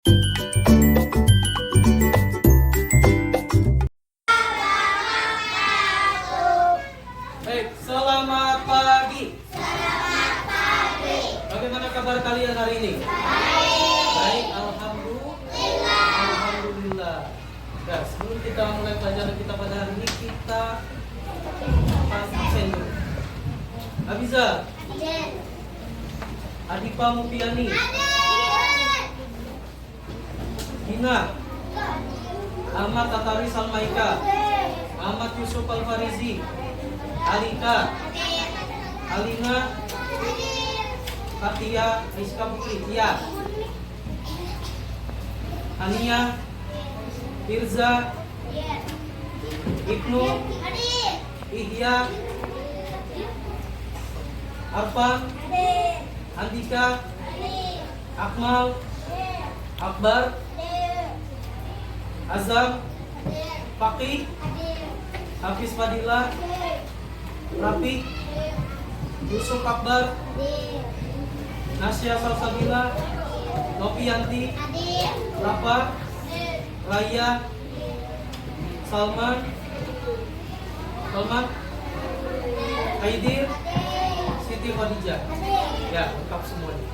Baik, selamat pagi. Selamat pagi. Bagaimana kabar kalian hari ini? Baik, alhamdulillah. Alhamdulillah. Nah, sebelum kita mulai pelajaran kita pada hari ini, kita absen dulu. Abiza, Adipa Mupiani, Dina, Ahmad Tatari Salmaika, Ahmad Yusuf Al-Farizi, Alika, Alina, Fatia, Rizka Putri, Tia, Ania, Firza, Ibnu, Ihya, Arfan, Andika, Akmal, Akbar, Azam, Fakih, Hafiz Fadila, Rafi, Yusuf Akbar, Nasya Salsabila, Novianti, Rafa, Raya, Salman, Aidir, Siti Khadijah. Ya, lengkap semuanya.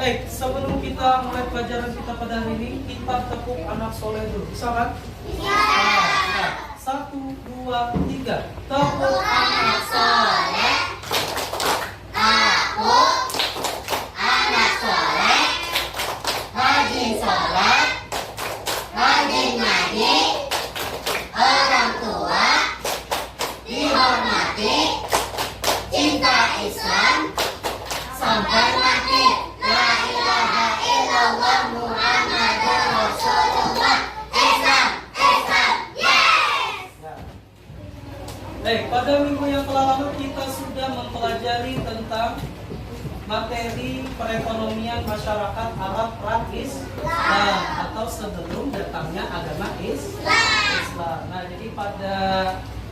Baik, sebelum kita mulai pelajaran kita pada hari ini, kita tepuk anak soleh dulu. Bisa kan? Bisa. Nah, 1, 2, 3. Tepuk anak soleh. Aku anak soleh, rajin sholat, rajin ngaji, orang tua dihormati, cinta Islam sampai mati. La ilaha illallah Muhammadur Rasulullah. Islam, Islam, yes. Baik, pada minggu yang telah lalu kita sudah mempelajari tentang materi perekonomian masyarakat Arab Islam atau sebelum datangnya agama Islam. Nah, jadi pada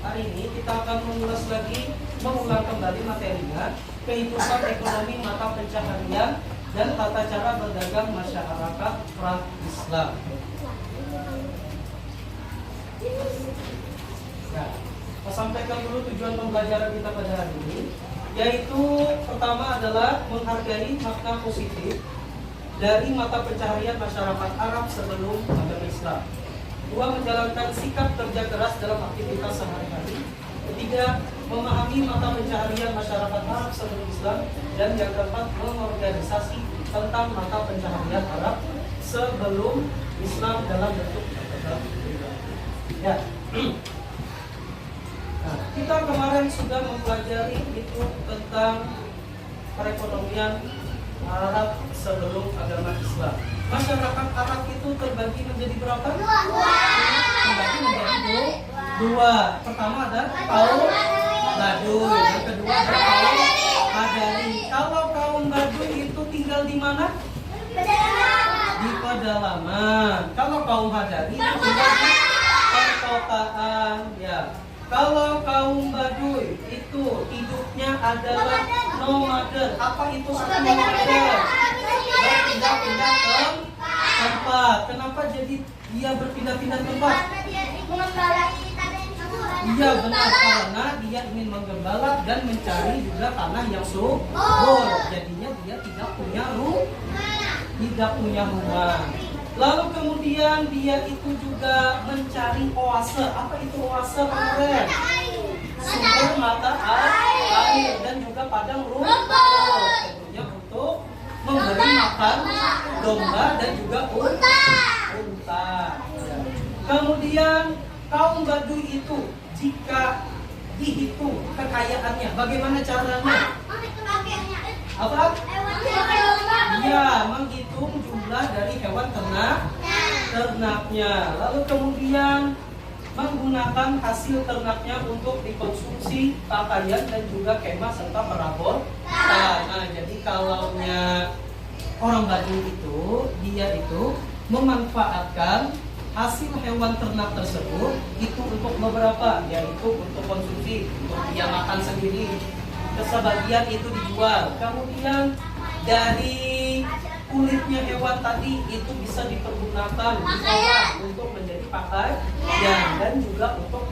hari ini kita akan mengulang kembali materinya, kehidupan ekonomi mata pencaharian dan tata cara berdagang masyarakat Islam. Nah, saya sampaikan dulu tujuan pembelajaran kita pada hari ini, yaitu pertama adalah menghargai makna positif dari mata pencaharian masyarakat Arab sebelum agama Islam. 2. Menjalankan sikap kerja keras dalam aktivitas sehari-hari. 3. Memahami mata pencaharian masyarakat Arab sebelum Islam. Dan yang keempat, mengorganisasi tentang mata pencaharian Arab sebelum Islam dalam bentuk tertentu. Ya. Nah, kita kemarin sudah mempelajari itu tentang perekonomian Arab sebelum agama Islam. Masyarakat Arab itu terbagi menjadi berapa? Terbagi menjadi dua. Pertama ada kaum Baduy, yang kedua ada kaum Hadari. Kalau kaum Baduy itu tinggal di mana? Di pedalaman. Kalau kaum Hadari itu tinggal di perkotaan. Ya. Kalau kaum Baduy itu hidupnya adalah nomaden. Apa itu satu nomaden? Berpindah-pindah ke tempat. Kenapa jadi dia berpindah-pindah tempat? Iya benar, karena dia ingin menggembala dan mencari juga tanah yang subur. Jadinya dia tidak punya rumah. Lalu kemudian dia itu juga mencari oase. Apa itu oase kemarin? Sumber mata air dan juga padang rumput. Tentunya untuk memberi makan domba dan juga unta. Kemudian kaum Baduy itu jika dihitung kekayaannya, bagaimana caranya? Apa? Iya, menghitung jumlah dari hewan ternaknya. Lalu kemudian menggunakan hasil ternaknya untuk dikonsumsi pakaian dan juga kemah serta perabotan. Nah, jadi kalaunya orang Baduy itu, dia itu memanfaatkan hasil hewan ternak tersebut itu untuk beberapa, yaitu untuk konsumsi, untuk dia makan sendiri. Sebagian itu dijual. Kemudian dari kulit bilang tadi itu bisa dipergunakan misalnya untuk menjadi pakaian dan juga untuk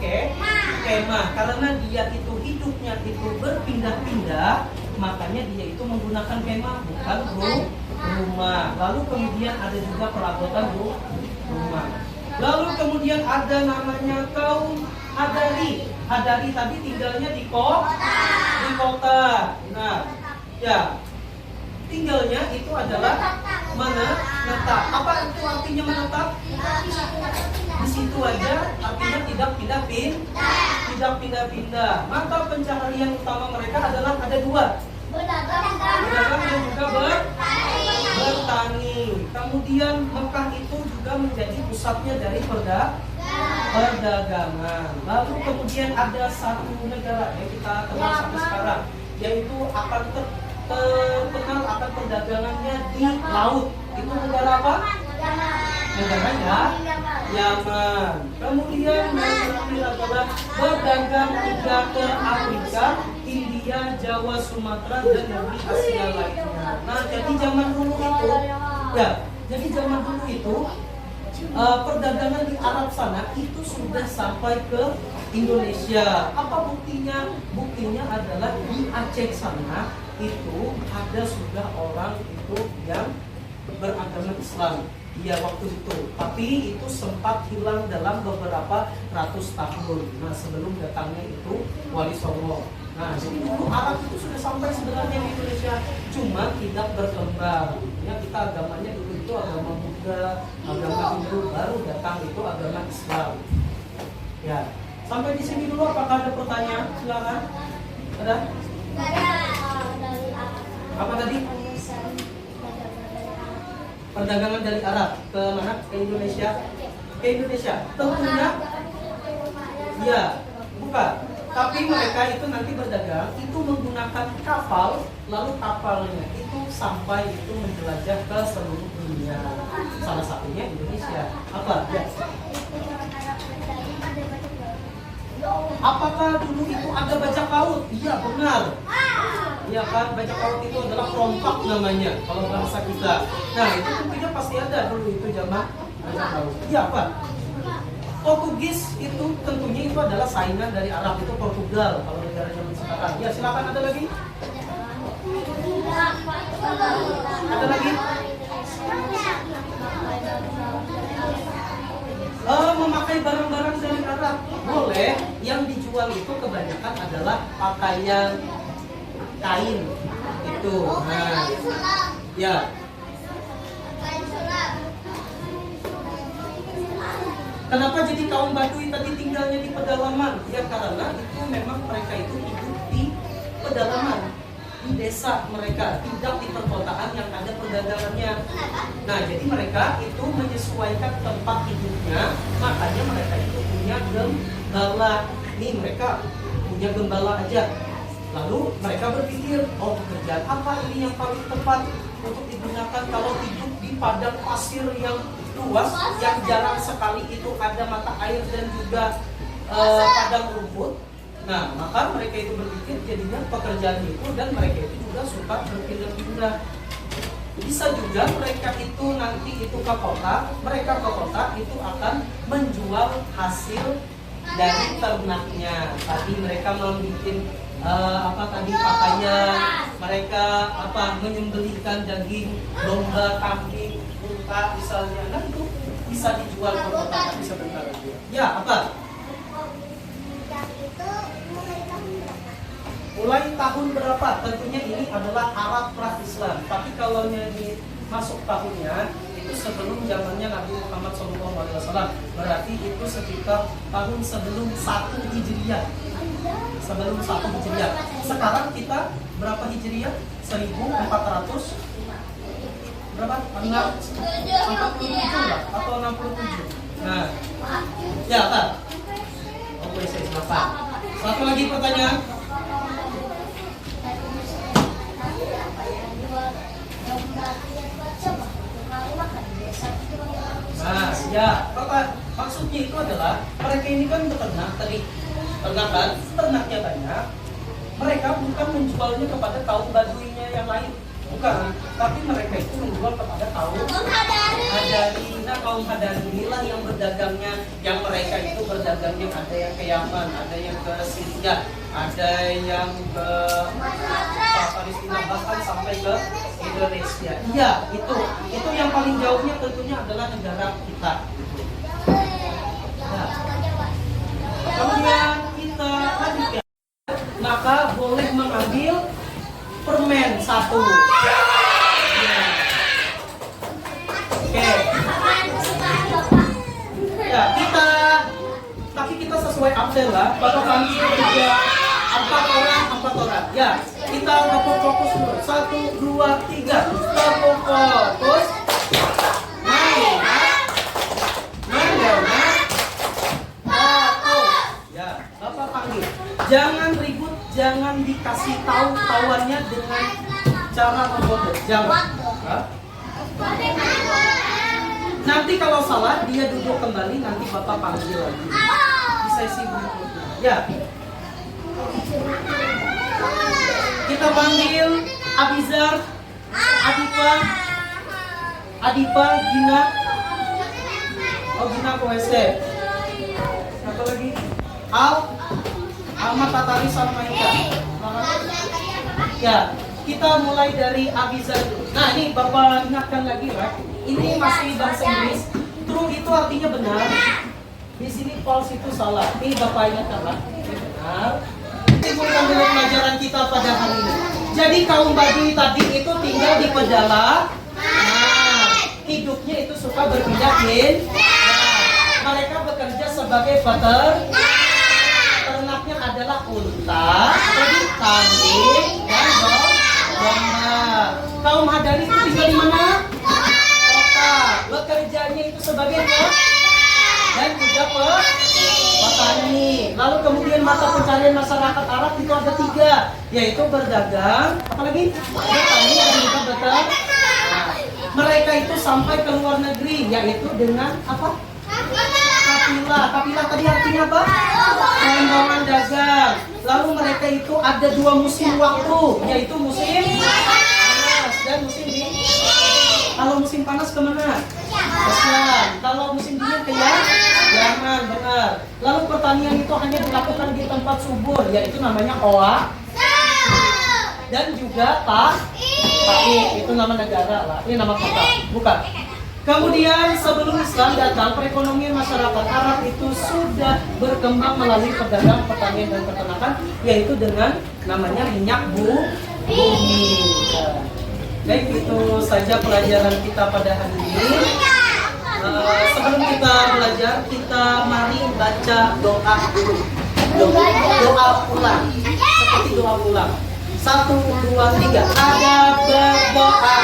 kemah. Karena dia itu hidupnya itu berpindah-pindah, makanya dia itu menggunakan kemah bukan rumah. Lalu kemudian ada juga perabotan rumah. Lalu kemudian ada namanya kaum Hadari. Hadari tadi tinggalnya di kota. Nah, ya tinggalnya itu adalah menetap. Apa itu artinya menetap? Di situ aja artinya tidak pindah-pindah. Mata pencaharian utama mereka adalah ada dua. Berdagang dan juga bertani. Kemudian Mekah itu juga menjadi pusatnya dari perdagangan. Lalu kemudian ada satu negara yang kita kenal sampai sekarang, yaitu akan terkenal akan perdagangannya di laut. Itu negara apa? Negaranya Yaman. Kemudian yang terakhir adalah berdagang hingga ke Afrika, India, Jawa, Sumatera, dan negeri Asia lainnya. Nah, jadi zaman dulu itu, perdagangan di Arab sana itu sudah sampai ke Indonesia. Apa buktinya? Buktinya adalah di Aceh sana itu ada sudah orang itu yang beragama Islam. Ya waktu itu, tapi itu sempat hilang dalam beberapa ratus tahun. Nah sebelum datangnya itu Wali Songo. Nah jadi dulu Arab itu sudah sampai sebenarnya di Indonesia, cuma tidak berkembang. Ya kita agamanya itu agama Buddha, agama Hindu, baru datang itu agama Islam. Ya sampai di sini dulu. Apakah ada pertanyaan? Silakan. Ada? Apa tadi? Perdagangan dari Arab ke mana? Ke Indonesia. Ke Indonesia. Tentunya ya, bukan. Tapi mereka itu nanti berdagang itu menggunakan kapal, lalu kapalnya itu sampai itu menjelajah ke seluruh dunia. Salah satunya Indonesia. Apa? Ya. Apakah dulu itu ada bajak laut? Iya, benar. Iya kan, bajak laut itu adalah perompak namanya kalau bahasa kita. Nah, itu tentunya pasti ada dulu itu zaman bajak laut. Iya, apa? Portugis itu tentunya itu adalah saingan dari Arab, itu Portugal kalau negara zaman sekarang. Ya, silakan, ada lagi? Ada lagi? Memakai barang-barang dari Arab boleh. Yang dijual itu kebanyakan adalah pakaian kain itu. Nah, ya. Kenapa jadi kaum Baduy tadi tinggalnya di pedalaman? Ya karena itu memang mereka itu hidup di pedalaman, di desa mereka, tidak di perkotaan yang ada perdagangannya. Nah, jadi mereka itu menyesuaikan tempat hidupnya, makanya mereka itu punya gembala. Nih mereka punya gembala aja. Lalu mereka berpikir, oh pekerjaan apa ini yang paling tepat untuk digunakan kalau hidup di padang pasir yang luas, yang jarang sekali itu ada mata air dan juga padang rumput. Nah, maka mereka itu berpikir jadinya pekerjaan itu, dan mereka itu juga suka berpindah-pindah. Bisa juga mereka itu nanti itu ke kota, mereka ke kota itu akan menjual hasil dari ternaknya. Tadi mereka membuat pakaian, mereka menyembelihkan daging domba, kambing, unta misalnya. Nah itu bisa dijual ke kota. Tapi sebentar aja. Ya, apa? Mulai tahun berapa? Tentunya ini adalah Arab pra-Islam. Tapi kalau masuk tahunnya itu sebelum zamannya Nabi Muhammad SAW. Berarti itu sekitar tahun sebelum 1 Hijriah. Sebelum 1 Hijriah. Sekarang kita berapa Hijriah? 1400 berapa? 47 lah atau 67. Nah, ya Pak. Oke, saya silakan. Satu lagi pertanyaan. Nah, ya, maksudnya itu adalah mereka ini kan beternak tadi, ternaknya banyak. Mereka bukan menjualnya kepada kaum Baduynya yang lain, Bukan, tapi mereka itu menjual kepada kaum Hadari. Nah, kaum Hadari inilah yang berdagangnya, yang mereka itu berdagangnya ada yang ke Yaman, ada yang ke Syria, ada yang ke Palestina, bahkan sampai ke Indonesia. Iya, itu yang paling jauhnya tentunya adalah negara kita. Nah, kemudian kita lanjutkan, maka boleh mengambil permen 1. Oke. Ya, tapi kita sesuai absen lah. Bapak kami juga 4 orang. Ya, kita fokus dulu. 1, 2, 3. Fokus. Ya, Bapak panggil. Jangan ribut, jangan dikasih tahuannya dengan cara membodoh. Jangan. Hah? Nanti kalau salah dia duduk kembali, nanti Bapak panggil lagi di sesi berikutnya. Ya. Kita panggil Abizar, Adipa, Gina. Oh, Gina KWC. Siapa lagi? Ahmad Tatari sama Ika. Ya, kita mulai dari Abizar dulu. Nah, ini Bapak ingatkan lagi, right? Ini masih bahasa Inggris. True itu artinya benar. Di sini false itu salah. Ini Bapak ingatkan, right? Ini benar. Ini bukan dulu pelajaran kita pada hari ini. Jadi kaum Baduy tadi itu tinggal di pedalaman. Nah, hidupnya itu suka berpindah hin. Nah, mereka bekerja sebagai ternaknya adalah unta, kambing, dan domba. Kaum Hadari itu tinggal di mana? Kota. Bekerjanya itu sebagai dan juga petani. Lalu kemudian mata pencarian masyarakat Arab itu ada 3, yaitu berdagang, apalagi bertani dan juga beternak. Mereka itu sampai ke luar negeri, yaitu dengan apa? Kapilah tadi artinya apa? Rombongan dagang. Lalu mereka itu ada 2 musim waktu, yaitu musim panas dan musim dingin. Kalau musim panas kemana? Islam. Kalau musim dingin ke Yaman, benar. Lalu pertanian itu hanya dilakukan di tempat subur, yaitu namanya Oa. Dan juga Taif, itu nama negara lah. Ini nama kota, bukan. Kemudian sebelum Islam datang, perekonomian masyarakat Arab itu sudah berkembang melalui pedagang, pertanian, dan peternakan, yaitu dengan namanya minyak bumi. Baik, itu saja pelajaran kita pada hari ini. Sebelum kita belajar, kita mari baca doa dulu. Doa ulang, seperti doa ulang. 1, 2, 3. Ada berdoa.